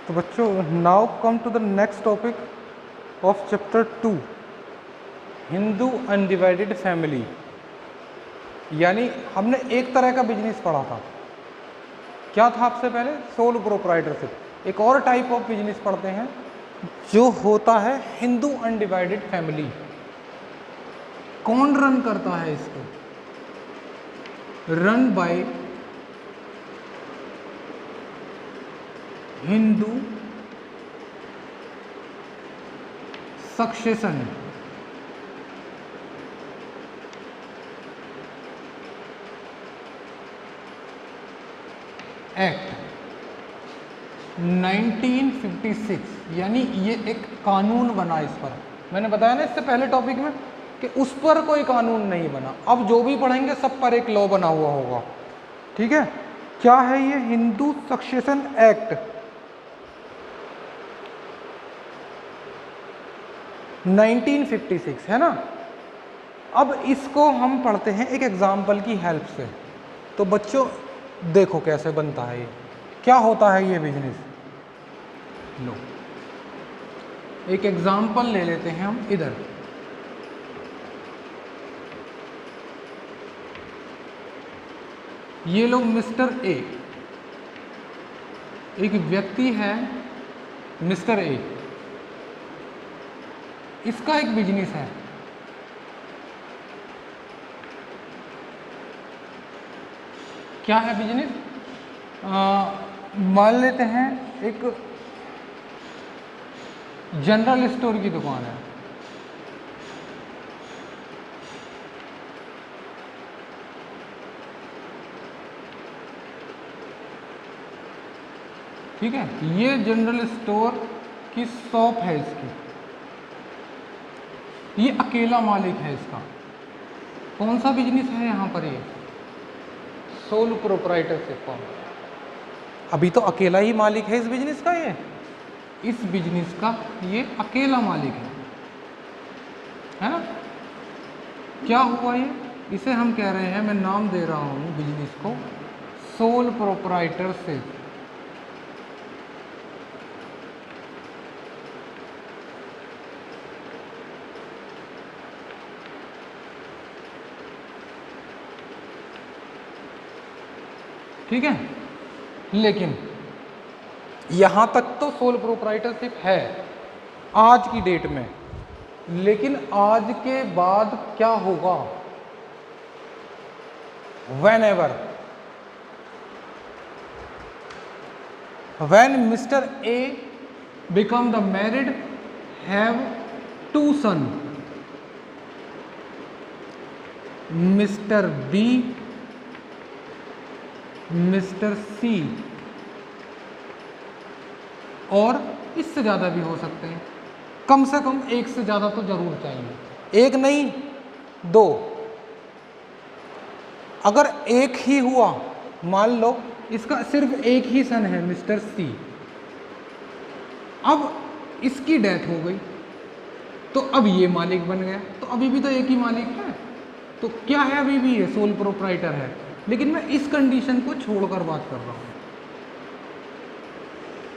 तो बच्चों now come to the next topic of chapter 2, Hindu undivided family. यानी हमने एक तरह का बिजनेस पढ़ा था, क्या था आपसे पहले? Sole proprietorship. एक और टाइप ऑफ बिजनेस पढ़ते हैं जो होता है हिंदू अनडिवाइडेड फैमिली। कौन रन करता है इसको? Run by Hindu succession act 1956। यानी ये एक कानून बना इस पर। मैंने बताया ना इससे पहले टॉपिक में कि उस पर कोई कानून नहीं बना। अब जो भी पढ़ेंगे सब पर एक लॉ बना हुआ होगा, ठीक है? क्या है ये? हिंदू सक्सेशन एक्ट 1956, है ना? अब इसको हम पढ़ते हैं एक एग्जाम्पल की हेल्प से। तो बच्चों देखो कैसे बनता है ये, क्या होता है ये बिजनेस। लो एक एग्जाम्पल ले लेते हैं हम इधर। ये लोग मिस्टर ए, एक व्यक्ति है मिस्टर ए, इसका एक बिजनेस है। क्या है बिजनेस? मान लेते हैं एक जनरल स्टोर की दुकान है। ठीक है, ये जनरल स्टोर की शॉप है इसकी। ये अकेला मालिक है इसका। कौन सा बिजनेस है यहाँ पर? ये सोल प्रोप्राइटरशिप फॉर्म। अभी तो अकेला ही मालिक है इस बिजनेस का। ये इस बिजनेस का ये अकेला मालिक है ना? क्या हुआ ये? इसे हम कह रहे हैं, मैं नाम दे रहा हूँ बिजनेस को सोल प्रोप्राइटरशिप। ठीक है, लेकिन यहां तक तो सोल प्रोप्राइटरशिप है आज की डेट में। लेकिन आज के बाद क्या होगा? whenever when Mr. A become the married, have two son, Mr. B, Mr. C, और इससे ज़्यादा भी हो सकते हैं। कम से कम एक से ज़्यादा तो जरूर चाहिए, एक नहीं दो। अगर एक ही हुआ, मान लो इसका सिर्फ एक ही सन है मिस्टर सी, अब इसकी डेथ हो गई तो अब ये मालिक बन गया, तो अभी भी तो एक ही मालिक है। तो क्या है? अभी भी ये सोल प्रोप्राइटर है। लेकिन मैं इस कंडीशन को छोड़कर बात कर रहा हूं।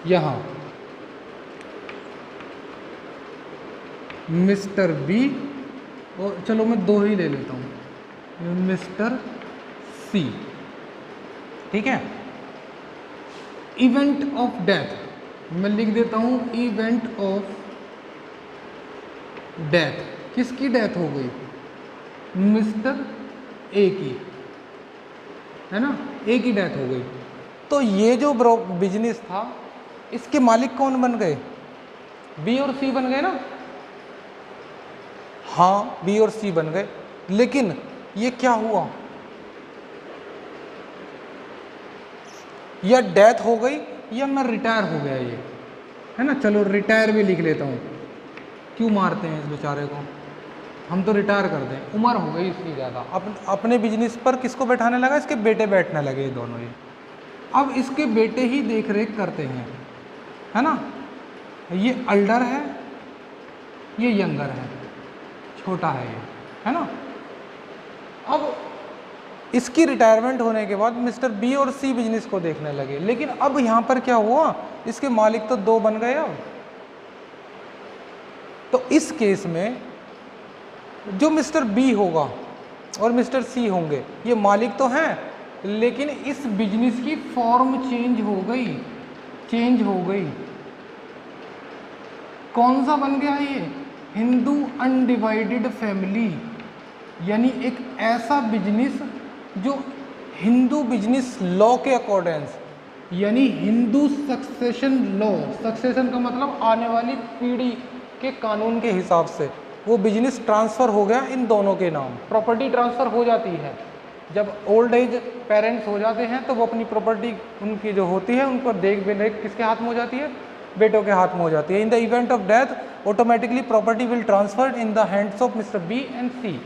यहां मिस्टर बी, और चलो मैं दो ही ले लेता हूं, मिस्टर सी। ठीक है, इवेंट ऑफ डेथ मैं लिख देता हूं, इवेंट ऑफ डेथ। किसकी डेथ हो गई? मिस्टर ए की, है ना? ए की डेथ हो गई। तो ये जो बिजनेस था इसके मालिक कौन बन गए? बी और सी बन गए ना? हाँ, बी और सी बन गए। लेकिन ये क्या हुआ? या डेथ हो गई या मैं रिटायर हो गया, ये है ना? चलो रिटायर भी लिख लेता हूँ, क्यों मारते हैं इस बेचारे को, हम तो रिटायर कर दें, उम्र हो गई इसकी ज़्यादा। अपने बिजनेस पर किसको बैठाने लगा? इसके बेटे बैठने लगे दोनों ये। अब इसके बेटे ही देख रेख करते हैं, है ना? ये अल्डर है, ये यंगर है, छोटा है ये, है ना? अब इसकी रिटायरमेंट होने के बाद मिस्टर बी और सी बिजनेस को देखने लगे, लेकिन अब यहाँ पर क्या हुआ, इसके मालिक तो 2 बन गए अब। तो इस केस में जो मिस्टर बी होगा और मिस्टर सी होंगे, ये मालिक तो हैं, लेकिन इस बिजनेस की फॉर्म चेंज हो गई। कौन सा बन गया ये, हिंदू अनडिवाइडेड फैमिली, यानी एक ऐसा बिजनेस जो हिंदू बिजनेस लॉ के अकॉर्डेंस, यानी हिंदू सक्सेशन लॉ, सक्सेशन का मतलब आने वाली पीढ़ी के कानून के हिसाब से वो बिजनेस ट्रांसफ़र हो गया इन दोनों के नाम। प्रॉपर्टी ट्रांसफ़र हो जाती है, जब ओल्ड एज पेरेंट्स हो जाते हैं तो वो अपनी प्रॉपर्टी उनकी जो होती है उनको देख रेख किसके हाथ में हो जाती है, बेटों के हाथ में हो जाती है। In the event of death automatically property will transferred in the hands of mister B and C.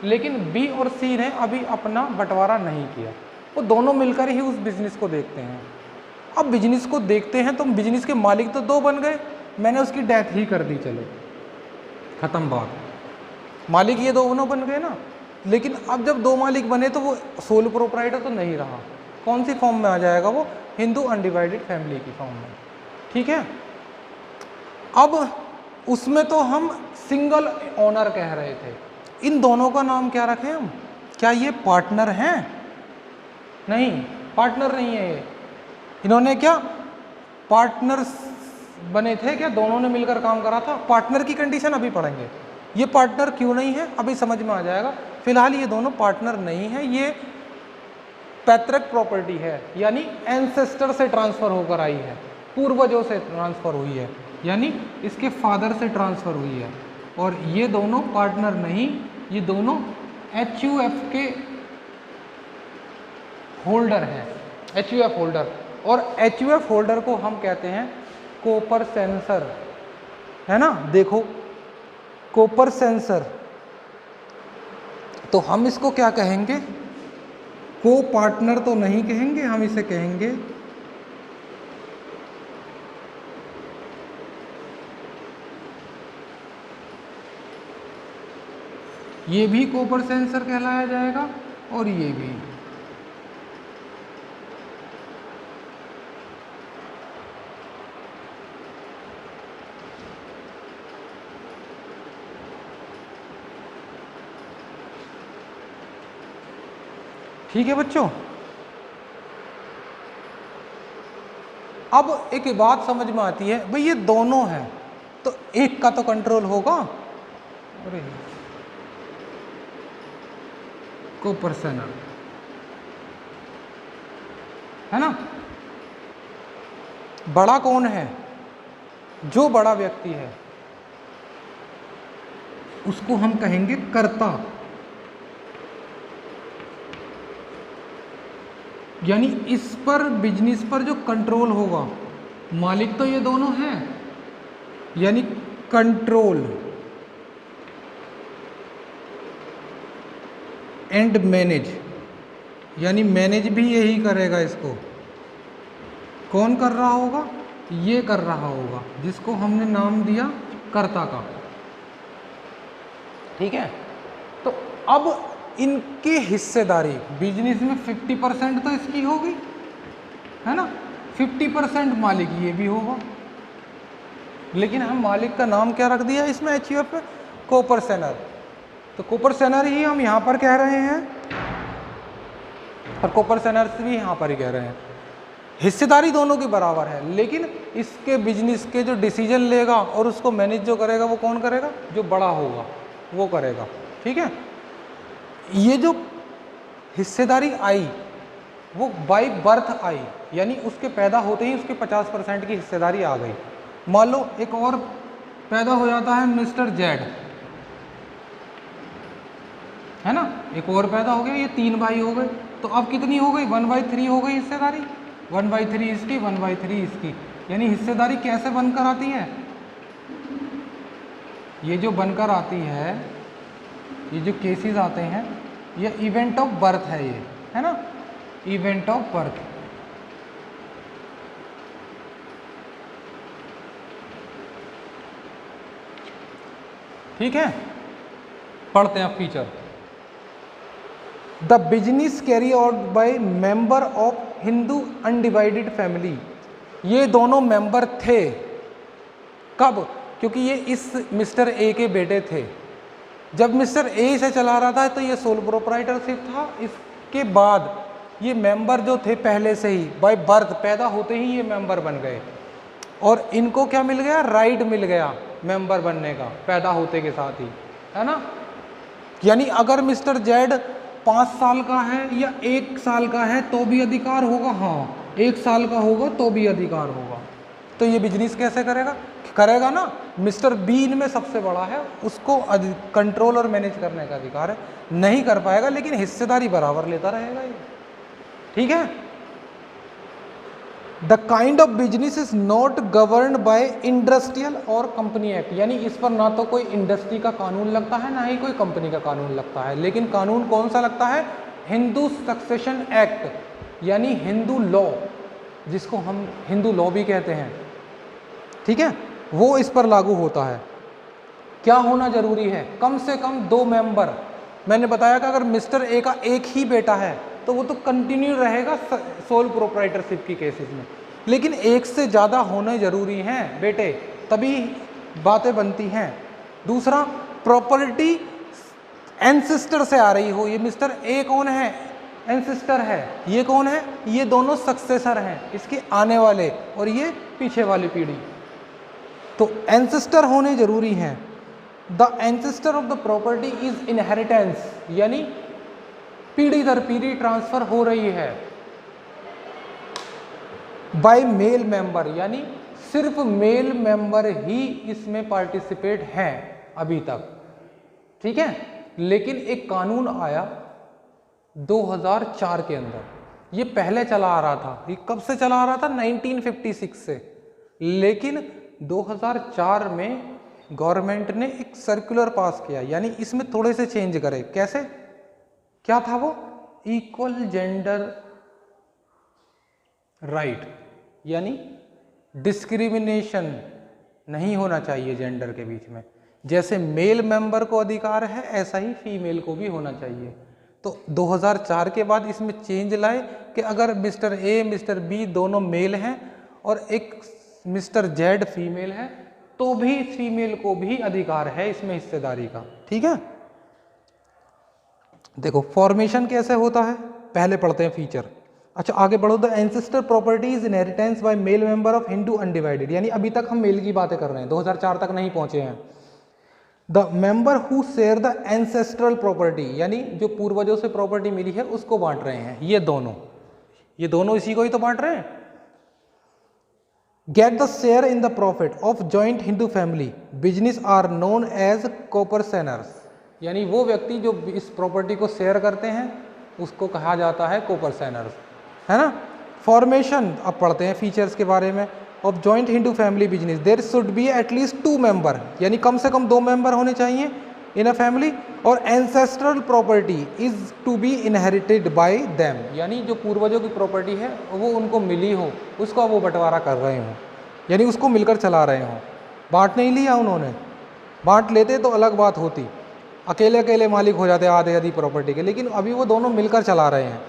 लेकिन बी और सी ने अभी अपना बंटवारा नहीं किया, वो दोनों मिलकर ही उस बिजनेस को देखते हैं। अब बिजनेस को देखते हैं तो बिजनेस के मालिक तो 2 बन गए, मैंने उसकी डेथ ही कर दी, चलो खत्म बात, मालिक ये 2 बन गए ना। लेकिन अब जब 2 मालिक बने तो वो सोल प्रोप्राइटर तो नहीं रहा, कौन सी फॉर्म में आ जाएगा वो, हिंदू अनडिवाइडेड फैमिली की फॉर्म में। ठीक है, अब उसमें तो हम सिंगल ओनर कह रहे थे, इन दोनों का नाम क्या रखें हम, क्या ये पार्टनर हैं, नहीं पार्टनर नहीं है ये, इन्होंने क्या पार्टनर्स बने थे क्या, दोनों ने मिलकर काम करा था। पार्टनर की कंडीशन अभी पढ़ेंगे, ये पार्टनर क्यों नहीं है अभी समझ में आ जाएगा। फिलहाल ये दोनों पार्टनर नहीं है, ये पैतृक प्रॉपर्टी है, यानी एंसेस्टर से ट्रांसफर होकर आई है, पूर्वजों से ट्रांसफर हुई है, यानी इसके फादर से ट्रांसफर हुई है। और ये दोनों पार्टनर नहीं, ये दोनों HUF के होल्डर हैं, HUF होल्डर। और HUF होल्डर को हम कहते हैं कोपर सेंसर, है ना, देखो कोपर सेंसर, तो हम इसको क्या कहेंगे, को पार्टनर तो नहीं कहेंगे, हम इसे कहेंगे ये भी कोपर सेंसर कहलाया जाएगा और ये भी। ठीक है बच्चों, अब एक बात समझ में आती है, भाई ये दोनों हैं तो एक का तो कंट्रोल होगा, अरे कोपर सेंसर है ना। बड़ा कौन है, जो बड़ा व्यक्ति है उसको हम कहेंगे कर्ता, यानी इस पर बिजनेस पर जो कंट्रोल होगा, मालिक तो ये दोनों हैं, यानी कंट्रोल एंड मैनेज, यानी मैनेज भी यही करेगा, इसको कौन कर रहा होगा, ये कर रहा होगा, जिसको हमने नाम दिया कर्ता का। ठीक है, तो अब इनकी हिस्सेदारी बिजनेस में 50% तो इसकी होगी, है ना, 50% मालिक ये भी होगा। लेकिन हम मालिक का नाम क्या रख दिया इसमें HUF में, कोपर सेंसर, तो कोपर सेंसर ही हम यहाँ पर कह रहे हैं और कोपर सेंसर भी यहाँ पर ही कह रहे हैं। हिस्सेदारी दोनों की बराबर है, लेकिन इसके बिजनेस के जो डिसीजन लेगा और उसको मैनेज जो करेगा वो कौन करेगा, जो बड़ा होगा वो करेगा। ठीक है, ये जो हिस्सेदारी आई वो बाय बर्थ आई, यानी उसके पैदा होते ही उसके 50% की हिस्सेदारी आ गई। मान लो एक और पैदा हो जाता है मिस्टर जेड, है ना, एक और पैदा हो गया, ये 3 भाई हो गए, तो अब कितनी हो गई, 1/3 हो गई हिस्सेदारी, 1/3 इसकी 1/3 इसकी। यानी हिस्सेदारी कैसे बनकर आती है, ये जो बनकर आती है, ये जो केसेस आते हैं, ये इवेंट ऑफ बर्थ है, ये है ना, इवेंट ऑफ बर्थ। ठीक है, पढ़ते हैं feature. The business carry out by member of Hindu undivided family. ये दोनों मेंबर थे कब? क्योंकि ये इस मिस्टर ए के बेटे थे। जब मिस्टर ए इसे चला रहा था तो ये सोल प्रोप्राइटरशिप था। इसके बाद ये मेंबर जो थे पहले से ही बाय बर्थ, पैदा होते ही ये मेंबर बन गए और इनको क्या मिल गया? राइट मिल गया मेंबर बनने का पैदा होते के साथ ही, है ना। यानी अगर मिस्टर जेड 5 साल का है या 1 साल का है तो भी अधिकार होगा। हाँ, 1 साल का होगा तो भी अधिकार होगा। तो ये बिजनेस कैसे करेगा? करेगा ना। मिस्टर बी इनमें सबसे बड़ा है, उसको कंट्रोल और मैनेज करने का अधिकार है। नहीं कर पाएगा लेकिन हिस्सेदारी बराबर लेता रहेगा ये, ठीक है। The kind of business is not governed bye industrial और कंपनी एक्ट। यानी इस पर ना तो कोई इंडस्ट्री का कानून लगता है ना ही कोई कंपनी का कानून लगता है। लेकिन कानून कौन सा लगता है? हिंदू सक्सेशन एक्ट, यानी हिंदू लॉ, जिसको हम हिंदू लॉ भी कहते हैं, ठीक है, वो इस पर लागू होता है। क्या होना जरूरी है? कम से कम 2 मेंबर। मैंने बताया कि अगर मिस्टर ए का एक ही बेटा है तो वो तो कंटिन्यू रहेगा सोल प्रोप्राइटरशिप की केसेस में, लेकिन एक से ज़्यादा होने जरूरी हैं बेटे, तभी बातें बनती हैं। दूसरा, प्रॉपर्टी एंसेस्टर से आ रही हो। ये मिस्टर ए कौन है? एंसेस्टर है। ये कौन है? ये दोनों सक्सेसर हैं, इसके आने वाले और ये पीछे वाली पीढ़ी। तो एंसेस्टर होने जरूरी हैं। The ancestor of the property is inheritance, यानी पीढ़ी दर पीढ़ी ट्रांसफर हो रही है बाय मेल मेंबर, यानी सिर्फ मेल मेंबर ही इसमें पार्टिसिपेट हैं अभी तक, ठीक है। लेकिन एक कानून आया 2004 के अंदर। ये पहले चला आ रहा था। ये कब से चला आ रहा था? 1956 से। लेकिन 2004 में गवर्नमेंट ने एक सर्कुलर पास किया, यानी इसमें थोड़े से चेंज करे। कैसे? क्या था वो? इक्वल जेंडर राइट, यानी डिस्क्रिमिनेशन नहीं होना चाहिए जेंडर के बीच में। जैसे मेल मेंबर को अधिकार है ऐसा ही फीमेल को भी होना चाहिए। तो 2004 के बाद इसमें चेंज लाए कि अगर मिस्टर ए मिस्टर बी दोनों मेल हैं और एक मिस्टर जेड फीमेल है तो भी फीमेल को भी अधिकार है इसमें हिस्सेदारी का, ठीक है। देखो फॉर्मेशन कैसे होता है, पहले पढ़ते हैं फीचर। अच्छा आगे बढ़ो। The ancestor property is inheritance by male member of Hindu undivided, यानी अभी तक हम मेल की बातें कर रहे हैं, 2004 तक नहीं पहुंचे हैं। The member who share the ancestral property, यानी जो पूर्वजों से प्रॉपर्टी मिली है उसको बांट रहे हैं। ये दोनों इसी को ही तो बांट रहे हैं। Get the share in the profit of joint Hindu family business are known as coparceners, यानी वो व्यक्ति जो इस प्रॉपर्टी को शेयर करते हैं उसको कहा जाता है कोपरसेनर्स, है ना। फॉर्मेशन अब पढ़ते हैं फीचर्स के बारे में। Of joint Hindu family business there should be at least 2 member, यानी कम से कम 2 मेंबर होने चाहिए इन अ फैमिली। और ancestral property is to be inherited by them, यानी जो पूर्वजों की प्रॉपर्टी है वो उनको मिली हो, उसका वो बंटवारा कर रहे हों, यानी उसको मिलकर चला रहे हों। बांट नहीं लिया उन्होंने, बांट लेते तो अलग बात होती, अकेले अकेले मालिक हो जाते आधे आधी प्रॉपर्टी के, लेकिन अभी वो दोनों मिलकर चला रहे हैं।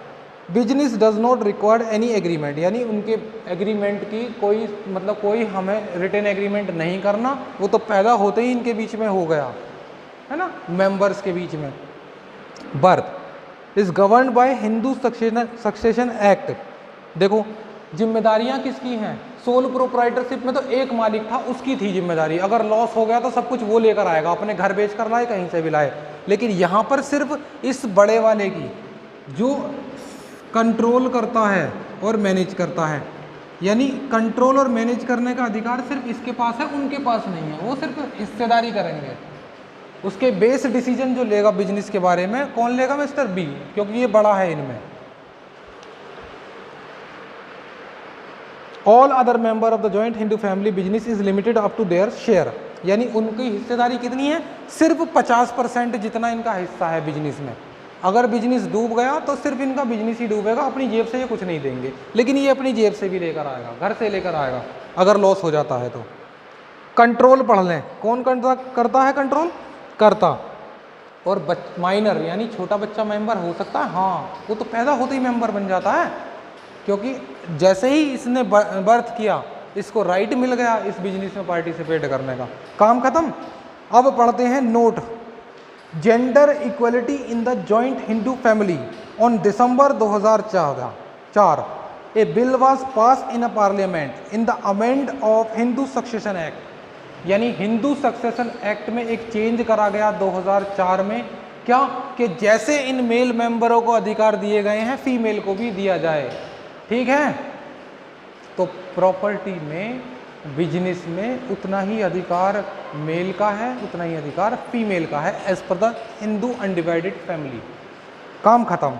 Business does not require any agreement, यानी उनके एग्रीमेंट की कोई हमें रिटन एग्रीमेंट नहीं करना, वो तो पैदा होते ही इनके बीच में हो गया, है ना, मेंबर्स के बीच में। Birth is governed bye Hindu succession act. देखो जिम्मेदारियां किसकी हैं? सोल प्रोप्राइटरशिप में तो एक मालिक था, उसकी थी जिम्मेदारी, अगर लॉस हो गया तो सब कुछ वो लेकर आएगा, अपने घर बेच कर लाए कहीं से भी लाए। लेकिन यहाँ पर सिर्फ इस बड़े वाले की, जो कंट्रोल करता है और मैनेज करता है, यानी कंट्रोल और मैनेज करने का अधिकार सिर्फ इसके पास है, उनके पास नहीं है। वो सिर्फ हिस्सेदारी करेंगे, उसके बेस डिसीजन जो लेगा बिजनेस के बारे में कौन लेगा? मिस्टर बी, क्योंकि ये बड़ा है इनमें। All other member of the joint Hindu family business is limited up to their share, यानी उनकी हिस्सेदारी कितनी है? सिर्फ 50% जितना इनका हिस्सा है बिजनेस में। अगर बिजनेस डूब गया तो सिर्फ इनका बिजनेस ही डूबेगा, अपनी जेब से ये कुछ नहीं देंगे, लेकिन ये अपनी जेब से भी लेकर आएगा, घर से लेकर आएगा अगर लॉस हो जाता है तो। कंट्रोल पढ़ लें, कौन करता है कंट्रोल? करता। और माइनर यानी छोटा बच्चा मेंबर हो सकता है, हाँ वो तो पैदा होते ही मेंबर बन जाता है, क्योंकि जैसे ही इसने बर्थ किया इसको राइट मिल गया इस बिजनेस में पार्टिसिपेट करने का, काम खत्म। अब पढ़ते हैं note, gender equality in the joint Hindu family on December 2004 A bill was pass in a parliament in the amend of Hindu succession act, यानी हिंदू सक्सेशन एक्ट में एक चेंज करा गया 2004 में, क्या कि जैसे इन मेल मेंबरों को अधिकार दिए गए हैं फीमेल को भी दिया जाए, ठीक है। तो प्रॉपर्टी में, बिजनेस में उतना ही अधिकार मेल का है, उतना ही अधिकार फीमेल का है, as per the Hindu undivided family, काम खत्म,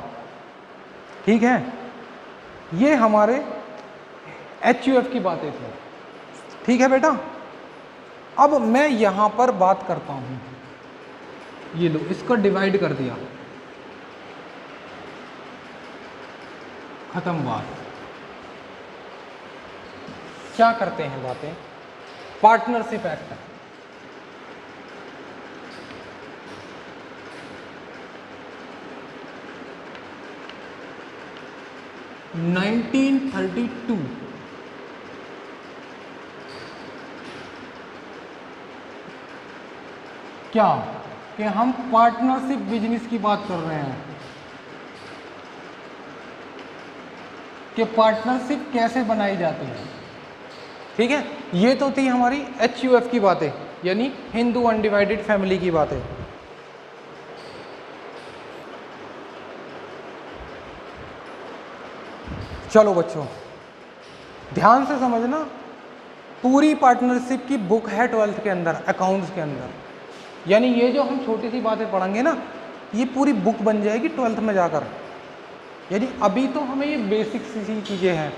ठीक है। ये हमारे HUF की बातें थी, ठीक है बेटा। अब मैं यहां पर बात करता हूं, ये लो इसको डिवाइड कर दिया, खत्म बात। क्या करते हैं बातें, पार्टनरशिप एक्ट, (1932) क्या कि हम पार्टनरशिप बिजनेस की बात कर रहे हैं कि पार्टनरशिप कैसे बनाई जाती है, ठीक है। ये तो थी हमारी HUF की बातें, यानी हिंदू अनडिवाइडेड फैमिली की बातें। चलो बच्चों ध्यान से समझना, पूरी पार्टनरशिप की बुक है 12th के अंदर, अकाउंट्स के अंदर, यानी ये जो हम छोटी सी बातें पढ़ेंगे ना, ये पूरी बुक बन जाएगी 12th में जाकर। यानी अभी तो हमें ये बेसिक सी चीज़ें हैं,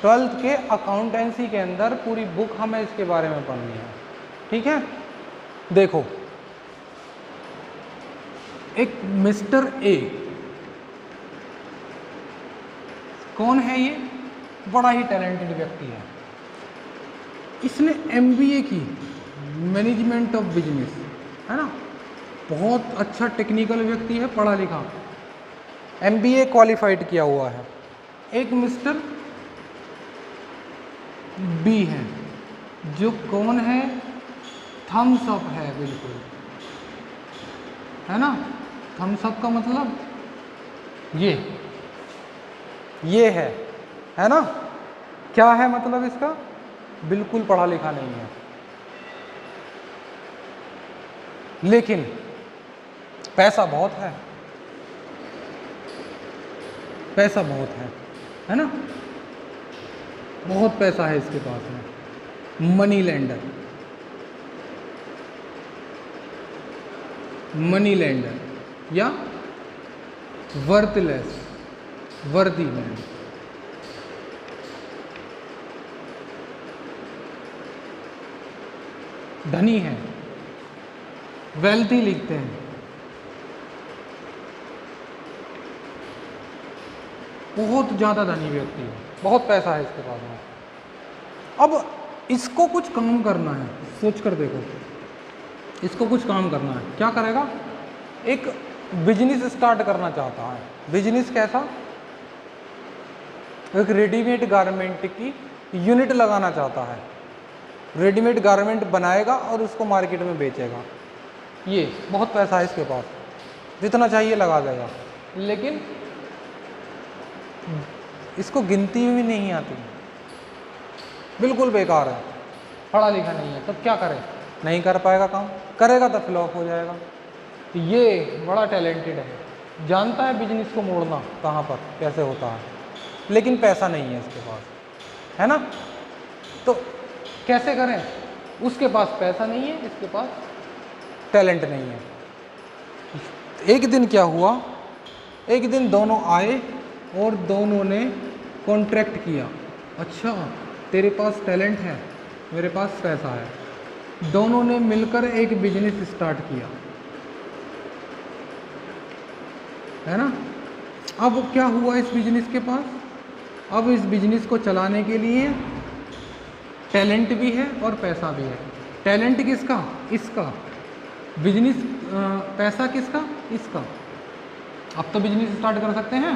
12th के अकाउंटेंसी के अंदर पूरी बुक हमें इसके बारे में पढ़नी है, ठीक है। देखो एक मिस्टर ए, कौन है ये, बड़ा ही टैलेंटेड व्यक्ति है, इसने MBA की, मैनेजमेंट ऑफ बिजनेस, है ना, बहुत अच्छा टेक्निकल व्यक्ति है, पढ़ा लिखा, MBA क्वालिफाइड किया हुआ है। एक मिस्टर B है जो कौन है, थम्स अप है, बिल्कुल, है ना। थम्स अप का मतलब ये है ना, क्या है मतलब इसका, बिल्कुल पढ़ा लिखा नहीं है, लेकिन पैसा बहुत है, पैसा बहुत है ना, बहुत पैसा है इसके पास में, मनी लैंडर या वर्थलेस, वर्दी मैन, धनी है, वेल्थी लिखते हैं, बहुत ज़्यादा धनी व्यक्ति है, बहुत पैसा है इसके पास में। अब इसको कुछ काम करना है, सोच कर देखो, इसको कुछ काम करना है, क्या करेगा, एक बिजनेस स्टार्ट करना चाहता है। बिजनेस कैसा, एक रेडीमेड गारमेंट की यूनिट लगाना चाहता है, रेडीमेड गारमेंट बनाएगा और उसको मार्केट में बेचेगा। ये बहुत पैसा है इसके पास, जितना चाहिए लगा देगा, लेकिन इसको गिनती भी नहीं आती, बिल्कुल बेकार है, पढ़ा लिखा नहीं है, तब क्या करे, नहीं कर पाएगा काम, करेगा तो फ्लॉप हो जाएगा। ये बड़ा टैलेंटेड है, जानता है बिजनेस को मोड़ना कहाँ पर कैसे होता है, लेकिन पैसा नहीं है इसके पास, है ना। तो कैसे करें, उसके पास पैसा नहीं है, इसके पास टैलेंट नहीं है। एक दिन क्या हुआ, एक दिन दोनों आए और दोनों ने कॉन्ट्रैक्ट किया, अच्छा तेरे पास टैलेंट है, मेरे पास पैसा है, दोनों ने मिलकर एक बिजनेस स्टार्ट किया, है ना। अब क्या हुआ इस बिजनेस के पास, अब इस बिजनेस को चलाने के लिए टैलेंट भी है और पैसा भी है। टैलेंट किसका, इसका, बिजनेस पैसा किसका? इसका। अब तो बिजनेस स्टार्ट कर सकते हैं?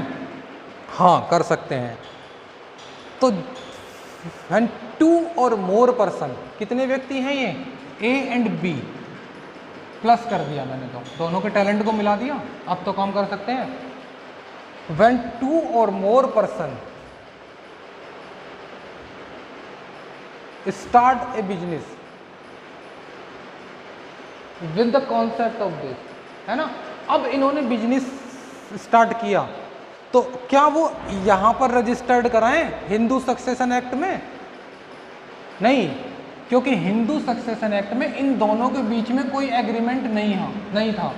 हाँ, कर सकते हैं। तो when 2 और मोर पर्सन, कितने व्यक्ति हैं ये? ए एंड बी, प्लस कर दिया मैंने, तो दोनों के टैलेंट को मिला दिया, अब तो काम कर सकते हैं। when 2 or more person start A business with the concept of this, है ना। अब इन्होंने बिजनेस स्टार्ट किया, तो क्या वो यहां पर रजिस्टर्ड कराएं हिंदू सक्सेशन एक्ट में? नहीं, क्योंकि हिंदू सक्सेशन एक्ट में इन दोनों के बीच में कोई एग्रीमेंट नहीं था।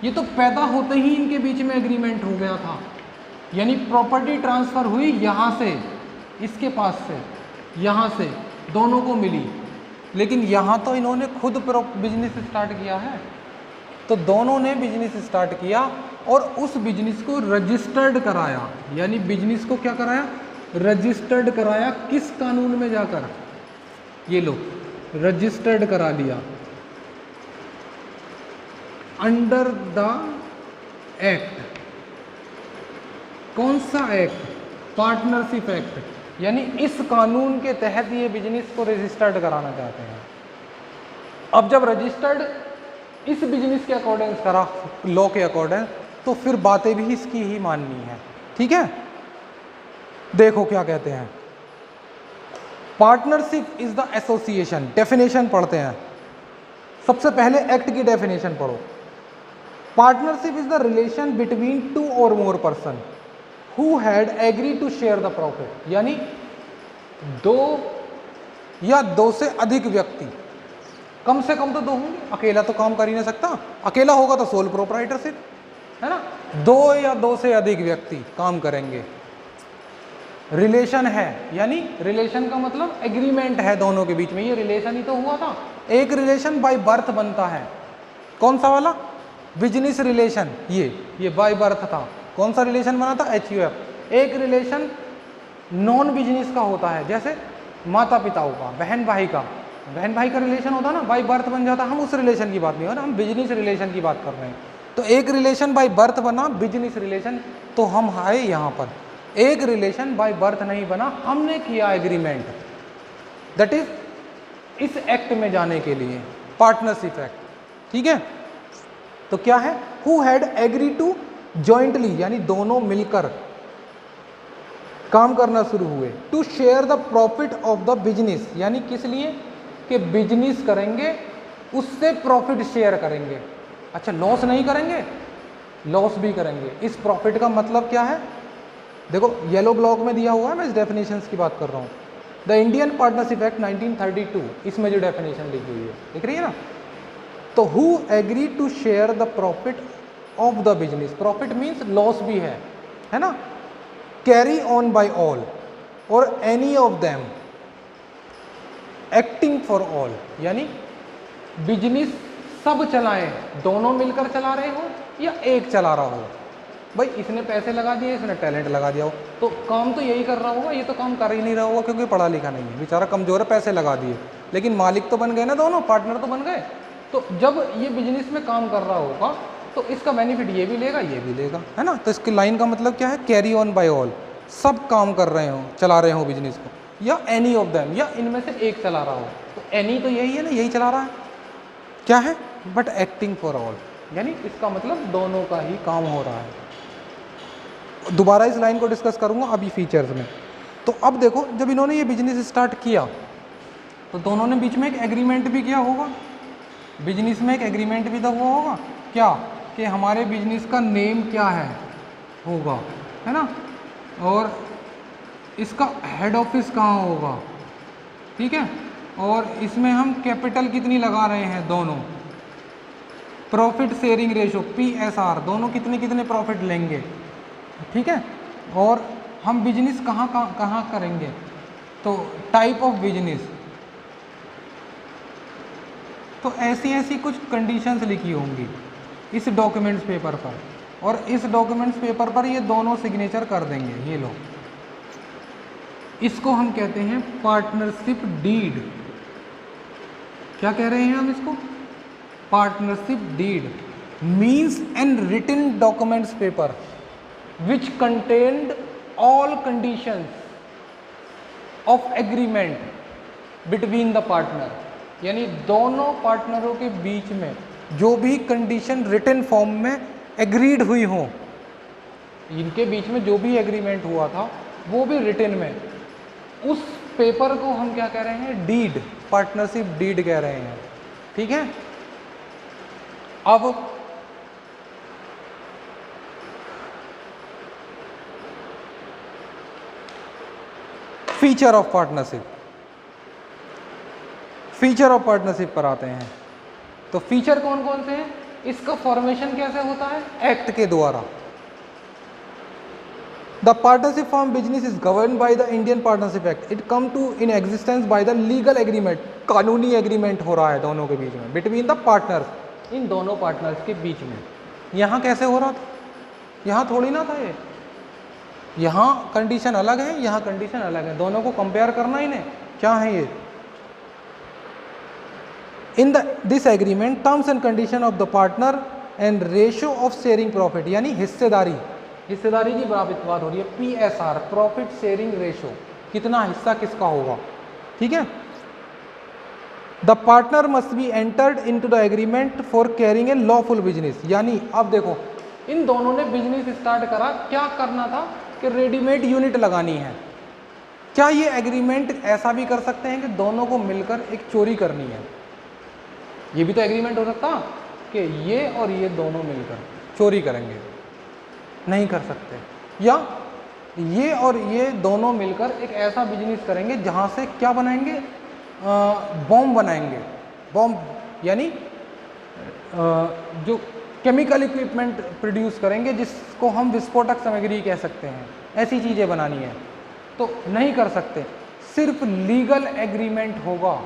ये तो पैदा होते ही इनके बीच में एग्रीमेंट हो गया था, यानी प्रॉपर्टी ट्रांसफर हुई यहाँ से, इसके पास से, यहाँ से दोनों को मिली, लेकिन यहाँ तो इन्होंने खुद बिजनेस स्टार्ट किया है। तो दोनों ने बिजनेस स्टार्ट किया और उस बिजनेस को रजिस्टर्ड कराया, यानी बिजनेस को क्या कराया? रजिस्टर्ड कराया। किस कानून में जाकर? ये लो, रजिस्टर्ड करा लिया अंडर द एक्ट। कौन सा एक्ट? पार्टनरशिप एक्ट, यानी इस कानून के तहत ये बिजनेस को रजिस्टर्ड कराना चाहते हैं। अब जब रजिस्टर्ड इस बिजनेस के अकॉर्डिंग करा, लॉ के अकॉर्डिंग, तो फिर बातें भी इसकी ही माननी है, ठीक है। देखो क्या कहते हैं, partnership is the association. Definition पढ़ते हैं, सबसे पहले एक्ट की डेफिनेशन पढ़ो। Partnership is the relation between 2 or more person who had agree to share the profit, यानी 2 या 2 से अधिक व्यक्ति, कम से कम तो 2 होंगे, अकेला तो काम कर ही नहीं सकता। अकेला होगा तो सोल प्रोप्राइटरशिप, है ना। 2 या 2 से अधिक व्यक्ति काम करेंगे। रिलेशन है, यानी रिलेशन का मतलब एग्रीमेंट है दोनों के बीच में, ये रिलेशन ही तो हुआ था। एक रिलेशन बाय बर्थ बनता है, कौन सा वाला? बिजनेस रिलेशन, ये बाय बर्थ था। कौन सा रिलेशन बना था? HUF। एक रिलेशन नॉन बिजनेस का होता है, जैसे माता पिताओं का, बहन भाई का रिलेशन होता ना, बाय बर्थ बन जाता। हम उस रिलेशन की बात नहीं हो रहा, हम बिजनेस रिलेशन की बात कर रहे हैं। तो एक रिलेशन बाय बर्थ बना, बिजनेस रिलेशन, तो हम आए यहाँ पर। एक रिलेशन बाय बर्थ नहीं बना, हमने किया एग्रीमेंट, दैट इज इस एक्ट में जाने के लिए, पार्टनरशिप एक्ट, ठीक है। तो क्या है? Who had agree to jointly, यानी दोनों मिलकर काम करना शुरू हुए। To share the profit of the business, यानी किस लिए? कि बिजनेस करेंगे, उससे प्रॉफिट शेयर करेंगे। अच्छा, लॉस नहीं करेंगे? लॉस भी करेंगे। इस प्रॉफिट का मतलब क्या है? देखो येलो ब्लॉक में दिया हुआ है, मैं इस डेफिनेशंस की बात कर रहा हूँ। द इंडियन पार्टनरशिप एक्ट 1932, इसमें जो डेफिनेशन लिखी हुई है, दिख रही है ना। तो who agree to share the profit of the business, profit means loss भी है ना। Carry on by all or any of them acting for all, यानी बिजनेस सब चलाएं, दोनों मिलकर चला रहे हो या एक चला रहा हो। भाई इसने पैसे लगा दिए, इसने टैलेंट लगा दिया हो, तो काम तो यही कर रहा होगा, ये तो काम कर ही नहीं रहा होगा क्योंकि पढ़ा लिखा नहीं है, बेचारा कमजोर है, पैसे लगा दिए, लेकिन मालिक तो बन गए ना, दोनों पार्टनर तो बन गए। तो जब ये बिजनेस में काम कर रहा होगा तो इसका बेनिफिट ये भी लेगा, ये भी लेगा, है ना। तो इसकी लाइन का मतलब क्या है? कैरी ऑन बाय ऑल, सब काम कर रहे हो, चला रहे हो बिजनेस को, या एनी ऑफ देम, या इनमें से एक चला रहा हो। तो एनी तो यही है ना, यही चला रहा है, क्या है? बट एक्टिंग फॉर ऑल, यानी इसका मतलब दोनों का ही काम हो रहा है। दोबारा इस लाइन को डिस्कस करूंगा अभी फीचर्स में। तो अब देखो, जब इन्होंने ये बिजनेस स्टार्ट किया तो दोनों ने बीच में एक एग्रीमेंट भी किया होगा, बिजनेस में एक एग्रीमेंट भी तो हुआ होगा, क्या? कि हमारे बिजनेस का नेम क्या है होगा, है ना, और इसका हेड ऑफिस कहाँ होगा, ठीक है, और इसमें हम कैपिटल कितनी लगा रहे हैं दोनों, प्रॉफिट शेयरिंग रेशो PSR, दोनों कितने कितने प्रॉफिट लेंगे, ठीक है, और हम बिजनेस कहाँ करेंगे, तो टाइप ऑफ बिजनेस। तो ऐसी कुछ कंडीशंस लिखी होंगी इस डॉक्यूमेंट्स पेपर पर, और इस डॉक्यूमेंट्स पेपर पर ये दोनों सिग्नेचर कर देंगे, ये लोग। इसको हम कहते हैं पार्टनरशिप डीड। क्या कह रहे हैं हम इसको? Partnership deed. means an written documents paper which contained all conditions of agreement between the partner, यानी दोनों पार्टनरों के बीच में जो भी कंडीशन रिटन फॉर्म में एग्रीड हुई हो, इनके बीच में जो भी एग्रीमेंट हुआ था वो भी रिटन में, उस पेपर को हम क्या कह रहे हैं? डीड, पार्टनरशिप डीड कह रहे हैं। ठीक है। अब feature of partnership, feature of partnership पर आते हैं। तो फीचर कौन कौन से हैं? इसका फॉर्मेशन कैसे होता है? एक्ट के द्वारा। The partnership form business is govern by the Indian partnership act, it come to in existence by the legal agreement, कानूनी एग्रीमेंट हो रहा है दोनों के बीच में, बिटवीन द पार्टनर्स, इन दोनों पार्टनर्स के बीच में। यहाँ कैसे हो रहा था? यहाँ थोड़ी ना था ये, यहाँ कंडीशन अलग है, यहाँ कंडीशन अलग है, दोनों को कंपेयर करना ही नहीं। क्या है ये? In this agreement terms and condition of the partner and ratio of sharing profit, यानी हिस्सेदारी, हिस्सेदारी की बात हो रही है। PSR, प्रॉफिट शेयरिंग रेशियो, कितना हिस्सा किसका होगा। ठीक है। The partner must be entered into the agreement for carrying a lawful business, यानी अब देखो इन दोनों ने बिजनेस स्टार्ट करा, क्या करना था कि रेडीमेड यूनिट लगानी है। क्या ये एग्रीमेंट ऐसा भी कर सकते हैं कि दोनों को मिलकर एक चोरी करनी है? ये भी तो एग्रीमेंट हो सकता कि ये और ये दोनों मिलकर चोरी करेंगे, नहीं कर सकते। या ये और ये दोनों मिलकर एक ऐसा बिजनेस करेंगे जहाँ से क्या बनाएंगे? बॉम्ब बनाएंगे। बॉम्ब यानी जो केमिकल इक्विपमेंट प्रोड्यूस करेंगे जिसको हम विस्फोटक सामग्री कह सकते हैं, ऐसी चीज़ें बनानी है तो नहीं कर सकते। सिर्फ लीगल एग्रीमेंट होगा,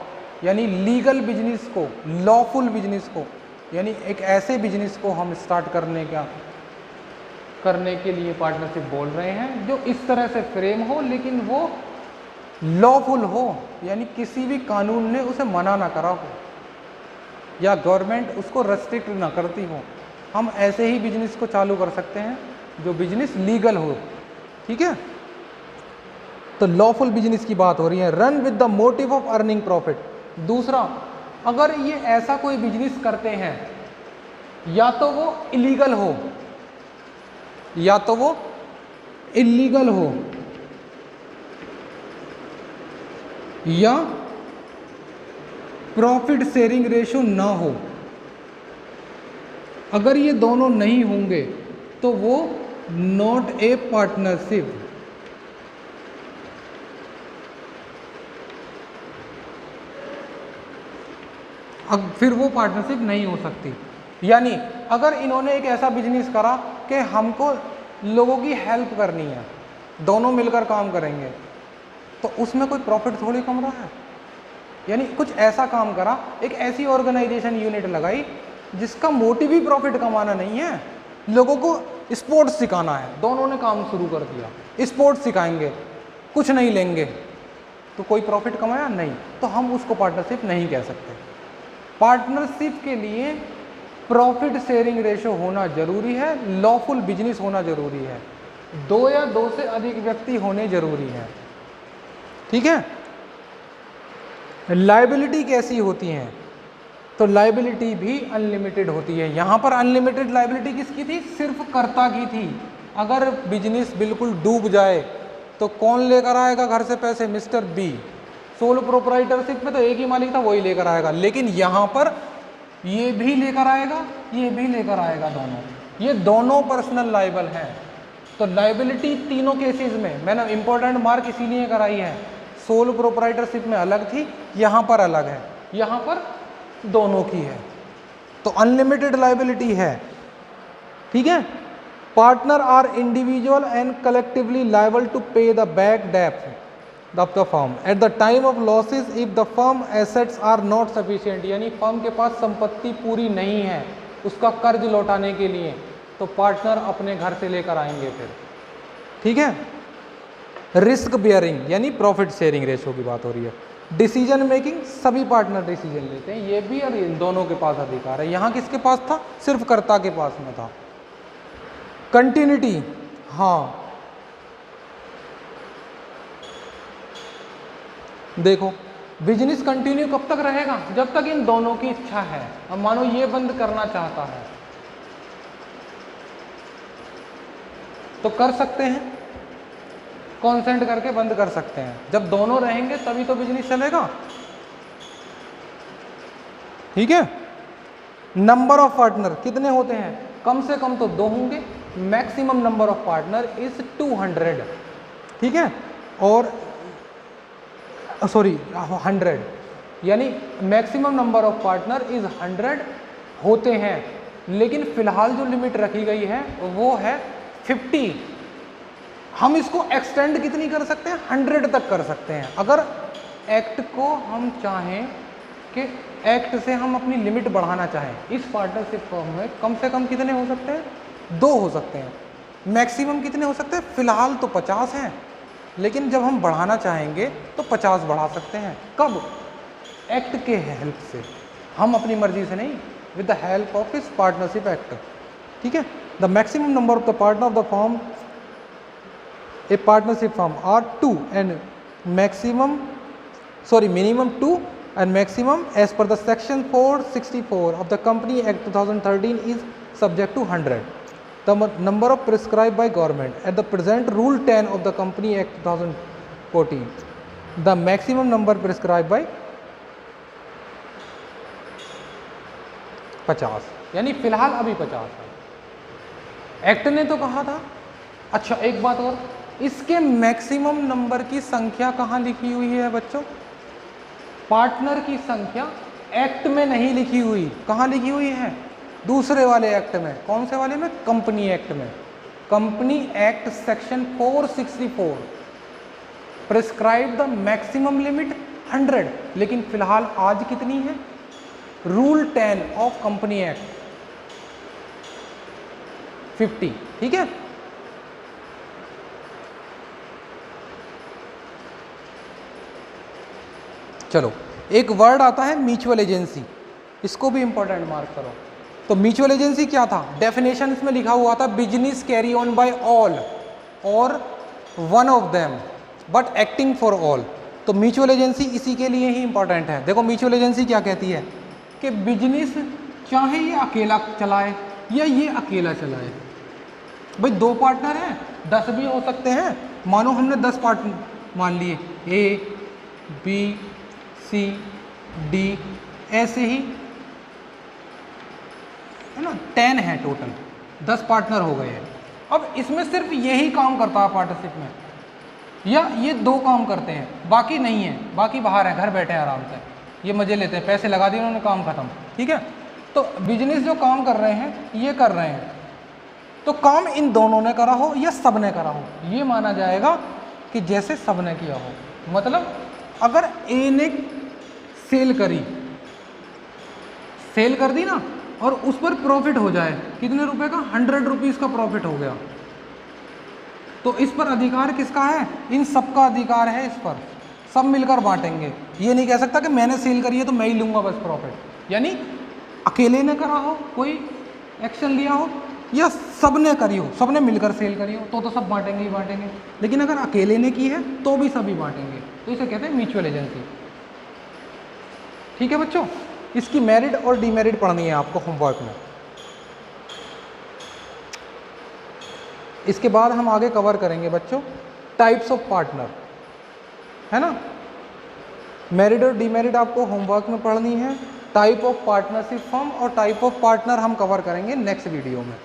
यानी लीगल बिजनेस को, लॉफुल बिजनेस को, यानी एक ऐसे बिजनेस को हम स्टार्ट करने के लिए पार्टनरशिप बोल रहे हैं जो इस तरह से फ्रेम हो लेकिन वो लॉफुल हो, यानी किसी भी कानून ने उसे मना ना करा हो या गवर्नमेंट उसको रेस्ट्रिक्ट ना करती हो। हम ऐसे ही बिजनेस को चालू कर सकते हैं जो बिजनेस लीगल हो। ठीक है। तो लॉफुल बिजनेस की बात हो रही है। Run with the motive of earning profit. दूसरा, अगर ये ऐसा कोई बिजनेस करते हैं या तो वो इलीगल हो या तो वो इलीगल हो या प्रॉफिट शेयरिंग रेशियो ना हो, अगर ये दोनों नहीं होंगे तो वो नॉट ए पार्टनरशिप। अब फिर वो पार्टनरशिप नहीं हो सकती। यानी अगर इन्होंने एक ऐसा बिजनेस करा कि हमको लोगों की हेल्प करनी है, दोनों मिलकर काम करेंगे, तो उसमें कोई प्रॉफिट थोड़ी कम रहा है। यानी कुछ ऐसा काम करा, एक ऐसी ऑर्गेनाइजेशन यूनिट लगाई जिसका मोटिव ही प्रॉफिट कमाना नहीं है, लोगों को स्पोर्ट्स सिखाना है, दोनों ने काम शुरू कर दिया, स्पोर्ट्स सिखाएंगे, कुछ नहीं लेंगे, तो कोई प्रॉफिट कमाया नहीं, तो हम उसको पार्टनरशिप नहीं कह सकते। पार्टनरशिप के लिए प्रॉफिट शेयरिंग रेशियो होना जरूरी है, लॉफुल बिजनेस होना जरूरी है, 2 या 2 से अधिक व्यक्ति होने जरूरी है। ठीक है। लायबिलिटी कैसी होती हैं? तो लायबिलिटी भी अनलिमिटेड होती है। यहाँ पर अनलिमिटेड लायबिलिटी किसकी थी? सिर्फ कर्ता की थी। अगर बिजनेस बिल्कुल डूब जाए तो कौन लेकर आएगा घर से पैसे? Mister B. सोल प्रोप्राइटरशिप में तो एक ही मालिक था, वही लेकर आएगा, लेकिन यहाँ पर ये भी लेकर आएगा, ये भी लेकर आएगा, दोनों, ये दोनों पर्सनल लायबल हैं। तो लायबिलिटी तीनों केसेस में मैंने इंपॉर्टेंट मार्क इसीलिए कराई है, सोल प्रोप्राइटरशिप में अलग थी, यहाँ पर अलग है, यहाँ पर दोनों की है, तो अनलिमिटेड लायबिलिटी है। ठीक है। Partner are individual and collectively liable to pay the back डेब्ट of the firm at the time of losses if the firm assets are not sufficient, यानी फर्म के पास संपत्ति पूरी नहीं है उसका कर्ज लौटाने के लिए, तो पार्टनर अपने घर से लेकर आएंगे फिर। ठीक है। रिस्क बियरिंग यानी प्रॉफिट शेयरिंग रेशियो की बात हो रही है। डिसीजन मेकिंग, सभी पार्टनर डिसीजन लेते हैं, ये भी और इन दोनों के पास अधिकार है। यहाँ किसके पास था? सिर्फ कर्ता के पास में था। कंटिन्यूटी, हाँ देखो बिजनेस कंटिन्यू कब तक रहेगा? जब तक इन दोनों की इच्छा है। अब मानो ये बंद करना चाहता है तो कर सकते हैं, कॉन्सेंट करके बंद कर सकते हैं। जब दोनों रहेंगे तभी तो बिजनेस चलेगा, ठीक है। नंबर ऑफ पार्टनर कितने होते हैं? कम से कम तो 2 होंगे। Maximum number of partner is 200, ठीक है। और सॉरी 100, यानी maximum number of partner is 100 होते हैं। लेकिन फिलहाल जो लिमिट रखी गई है वो है 50। हम इसको एक्सटेंड कितनी कर सकते हैं? 100 तक कर सकते हैं। अगर एक्ट को हम चाहें कि एक्ट से हम अपनी लिमिट बढ़ाना चाहें, इस पार्टनरशिप फॉर्म में कम से कम कितने हो सकते हैं? 2 हो सकते हैं। मैक्सिमम कितने हो सकते हैं? फिलहाल तो 50 हैं, लेकिन जब हम बढ़ाना चाहेंगे तो 50 बढ़ा सकते हैं। कब? एक्ट के हेल्प से, हम अपनी मर्जी से नहीं, विद द हेल्प ऑफ इस पार्टनरशिप एक्ट, ठीक है। The maximum number of the partner of the form a partnership form are 2 and maximum minimum 2 and maximum as per the section 464 of the Company Act 2013 is subject to 100. The number of prescribed by government at the present rule 10 of the Company Act 2014, the maximum number prescribed by 50, यानी फिलहाल अभी 50 है। Act ने तो कहा था। अच्छा एक बात और, इसके मैक्सिमम नंबर की संख्या कहाँ लिखी हुई है बच्चों? पार्टनर की संख्या एक्ट में नहीं लिखी हुई। कहाँ लिखी हुई है? दूसरे वाले एक्ट में। कौन से वाले में? कंपनी एक्ट में। Company act section 464 prescribe the maximum limit 100, लेकिन फिलहाल आज कितनी है? रूल 10 ऑफ कंपनी एक्ट 50, ठीक है। चलो एक वर्ड आता है म्यूचुअल एजेंसी, इसको भी इंपॉर्टेंट मार्क करो। तो म्यूचुअल एजेंसी क्या था? डेफिनेशन इसमें लिखा हुआ था business carry on by all और one of them but acting for all. तो म्यूचुअल एजेंसी इसी के लिए ही इंपॉर्टेंट है। देखो म्यूचुअल एजेंसी क्या कहती है कि बिजनेस चाहे ये अकेला चलाए या ये अकेला चलाए। भाई 2 पार्टनर हैं, 10 भी हो सकते हैं। मानो हमने 10 पार्टनर मान लिए, ए बी सी डी, ऐसे ही है ना, 10 है टोटल, 10 पार्टनर हो गए हैं। अब इसमें सिर्फ यही काम करता है पार्टनरशिप में, या ये 2 काम करते हैं, बाकी नहीं है, बाकी बाहर है, घर बैठे हैं आराम से, ये मजे लेते हैं, पैसे लगा दिए उन्होंने, काम खत्म, ठीक है। तो बिजनेस जो काम कर रहे हैं ये कर रहे हैं, तो काम इन दोनों ने करा हो या सब ने करा हो, ये माना जाएगा कि जैसे सब ने किया हो। मतलब अगर ए ने सेल कर दी ना, और उस पर प्रॉफिट हो जाए, कितने रुपए का? 100 रुपीज़ का प्रॉफिट हो गया, तो इस पर अधिकार किसका है? इन सबका अधिकार है, इस पर सब मिलकर बांटेंगे। ये नहीं कह सकता कि मैंने सेल करी है तो मैं ही लूँगा बस प्रॉफिट, यानी अकेले ने करा हो, कोई एक्शन लिया हो, या सब ने करी हो, सब ने मिलकर सेल करी हो, तो सब बांटेंगे ही बांटेंगे। लेकिन अगर अकेले ने की है तो भी सभी बांटेंगे, तो इसे कहते हैं म्यूचुअल एजेंसी, ठीक है बच्चों। इसकी मेरिट और डीमेरिट पढ़नी है आपको होमवर्क में। इसके बाद हम आगे कवर करेंगे बच्चों टाइप्स ऑफ पार्टनर, है ना। मेरिट और डीमेरिट आपको होमवर्क में पढ़नी है। टाइप ऑफ पार्टनरशिप फर्म और टाइप ऑफ पार्टनर हम कवर करेंगे नेक्स्ट वीडियो में।